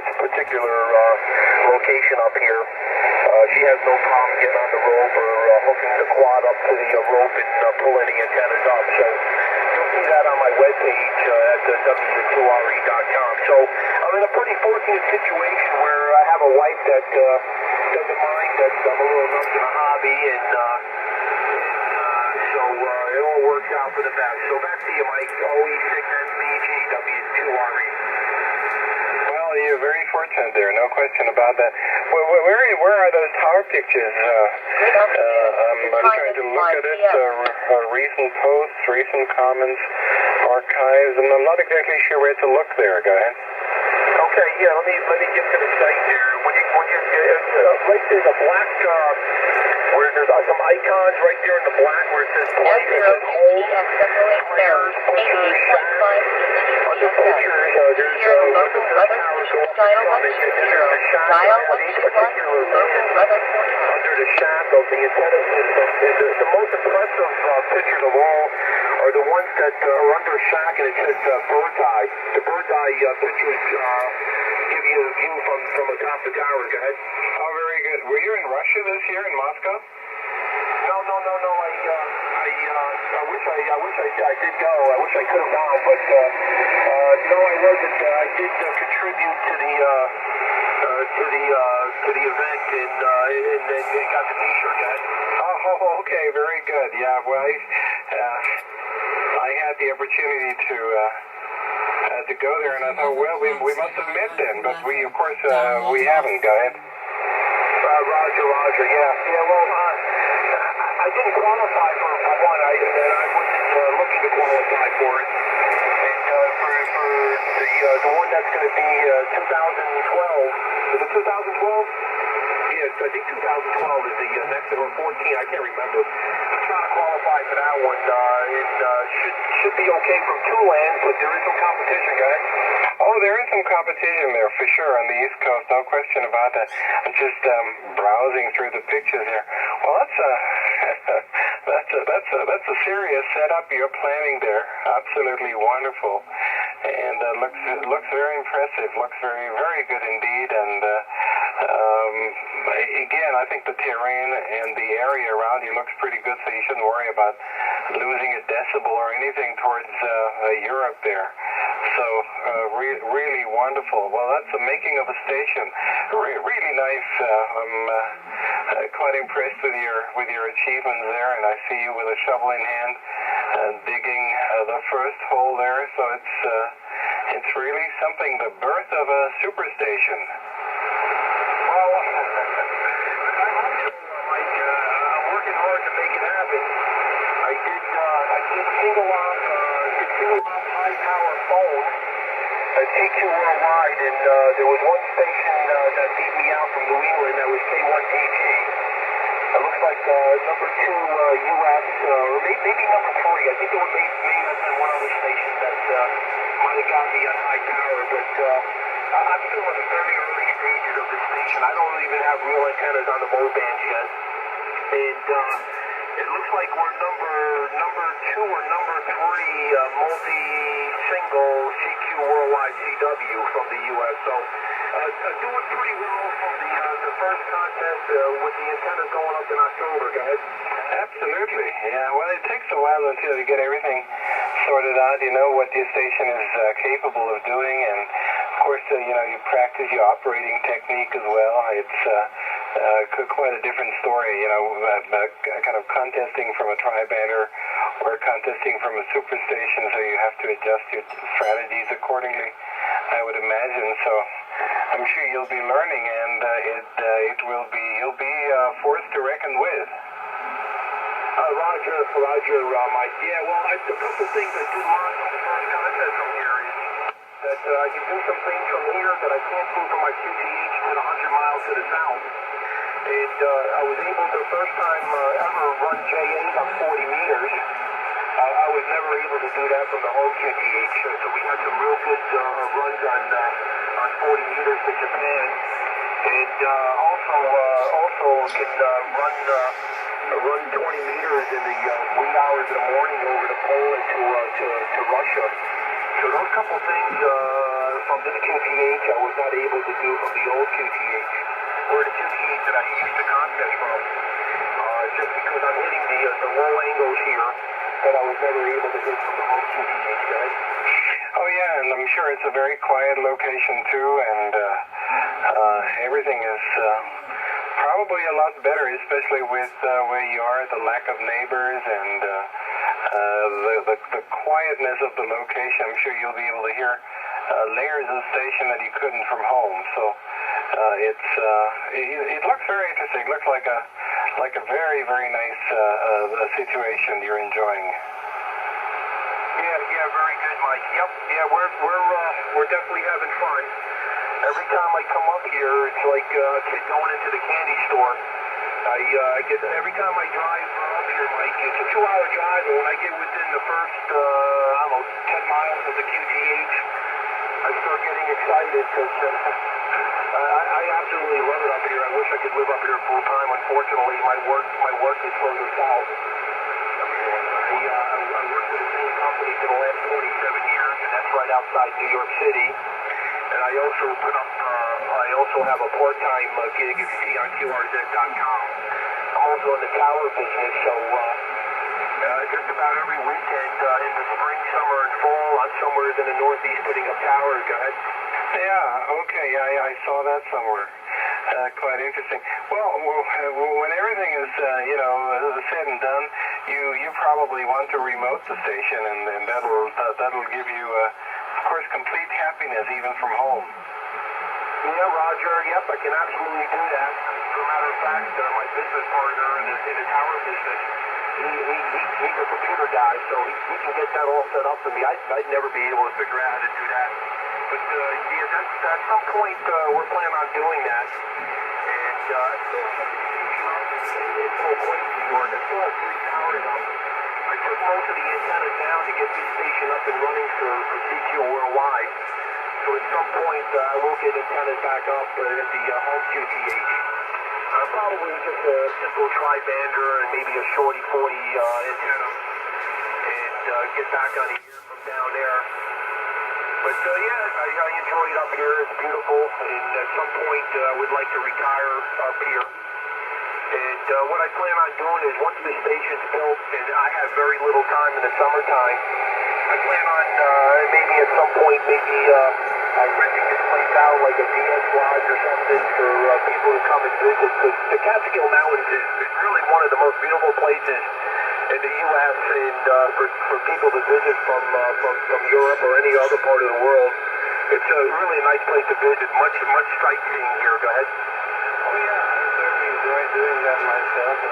this particular location up here. She has no problem getting on the rope or hooking the quad up to the rope and pulling the antennas up. So you'll see that on my webpage at w2re.com. So I'm in a pretty fortunate situation where I have a wife that doesn't mind that I'm a little nuts in a hobby, and so it all works out for the best. So back to you, Mike. OE6NBG W2RE. Well, you're very fortunate there, no question about that. Where are those tower pictures? I'm trying to look at it, recent posts, recent comments, archives, and I'm not exactly sure where to look there. Go ahead. Okay, yeah, let me get to the site here. When you right there's a black, where there's some icons right there in the black where it says play, it says home, players, pictures, shack. Under pictures, there's local weather station dial 121, under the shack of the antenna system. And the most impressive pictures of all are the ones that are under a shack, and it says bird's eye. The bird's eye pictures give you a view from atop the tower. Go ahead. Oh, very good. Were you in Russia this year, in Moscow? No. I wish I did go. I wish I could have gone, but no, I wasn't. I did contribute to the event, and then got the T-shirt. Guys. Oh, okay, very good. Yeah, well, I had the opportunity to go there, and I thought, well, we must have met then, but we, of course, we haven't. Go ahead. Roger. Yeah. Well, I didn't qualify for one. I wasn't looking to qualify for it. And for the one that's going to be 2012. Is it 2012? Yes, I think 2012 is the next, or 14. I can't remember. I'm trying to qualify for that one. It should be okay from two lands, but there is some competition, guys. Oh, there is some competition there for sure on the East Coast, no question about that. I'm just browsing through the pictures here. Well, that's a serious setup you're planning there. Absolutely wonderful, and looks very impressive. Looks very, very good indeed. And again, I think the terrain and the area around you looks pretty good, so you shouldn't worry about losing a decibel or anything towards Europe there. So really wonderful. Well, that's the making of a station. Really nice. I'm quite impressed with your achievements there, and I see you with a shovel in hand digging the first hole there. So it's really something. The birth of a superstation. Well, Mike, I'm working hard to make it happen. I did single op high power phone at T2 Worldwide, and there was one station that beat me out from New England. That was K1AG. It looks like number 2 U.S. Or maybe number 3. I think there may have been one other station that might have got me on high power, but I'm still in the very early stages of this station. I don't even have real antennas on the mode bands yet, and it looks like we're number 2 or number 3 multi-single CQ Worldwide CW from the U.S. So doing pretty well from the first contest with the antennas going up in October, guys. Absolutely. Yeah, well, it takes a while until you get everything sorted out. You know what your station is capable of doing, and of course, you practice your operating technique as well. It's quite a different story, kind of contesting from a tri-bander or contesting from a superstation, so you have to adjust your strategies accordingly, I would imagine. So I'm sure you'll be learning, and you'll be forced to reckon with. Roger, Mike. Yeah, well, a couple things I did learn from the first contest from here is that I can do some things from here that I can't do from my QTH to the 100 miles to the south. And I was able to, first time ever, run J8 on 40 meters. I was never able to do that from the home QTH, so we had some real good runs on 40 meters to Japan. And also can run 20 meters in the wee hours of the morning over to Poland to Russia. So those couple things from this QTH I was not able to do from the old QTH, or the QTH that I used to contest from, just because I'm hitting the low angles here that I was never able to hit from the home QTH, guys. Oh yeah, and I'm sure it's a very quiet location too, and everything is probably a lot better, especially with where you are, the lack of neighbors and the quietness of the location. I'm sure you'll be able to hear layers of the station that you couldn't from home. So it looks very interesting. It looks like a very, very nice situation you're enjoying. Yeah, very good, Mike. Yep, yeah, we're definitely having fun. Every time I come up here, it's like a kid going into the candy store. I get every time I drive up here, Mike. It's a 2-hour drive, and when I get within the first, 10 miles of the QTH, I start getting excited because I absolutely love it up here. I wish I could live up here full time. Unfortunately, my work is further south. I worked with the same company for the last 27 years, and that's right outside New York City. And I also have a part-time gig at QRZ.com. I'm also in the tower business, so just about every weekend in the spring, summer, and fall, I'm somewhere in the Northeast putting up towers. Go ahead. Yeah, okay, I saw that somewhere. Quite interesting. Well, when everything is, said and done, you probably want to remote the station, and that'll give you, of course, complete happiness even from home. Yeah, Roger. Yep, I can absolutely do that. As a matter of fact, my business partner in the tower business, he's a computer guy, so he can get that all set up for me. I'd never be able to figure out how to do that. But yeah, at some point we're planning on doing that. And I still have the station up in Full Point, New York. I still have 3 towers up. I took most of the antennas down to get this station up and running for CQ Worldwide. So at some point I will get antennas back up at the home QTH. Probably just a simple tri-bander and maybe a shorty 40 antenna. And get back on the air from down there. But yeah, I enjoy it up here. It's beautiful, and at some point I would like to retire up here. And what I plan on doing is once the station's built, and I have very little time in the summertime, I plan on maybe at some point renting this place out like a DS lodge or something for people to come and visit. Because the Catskill Mountains is really one of the most beautiful places in the U.S. and for people to visit from Europe or any other part of the world. It's a really nice place to visit. Much sightseeing here. Go ahead. Oh yeah, I certainly enjoy doing that myself.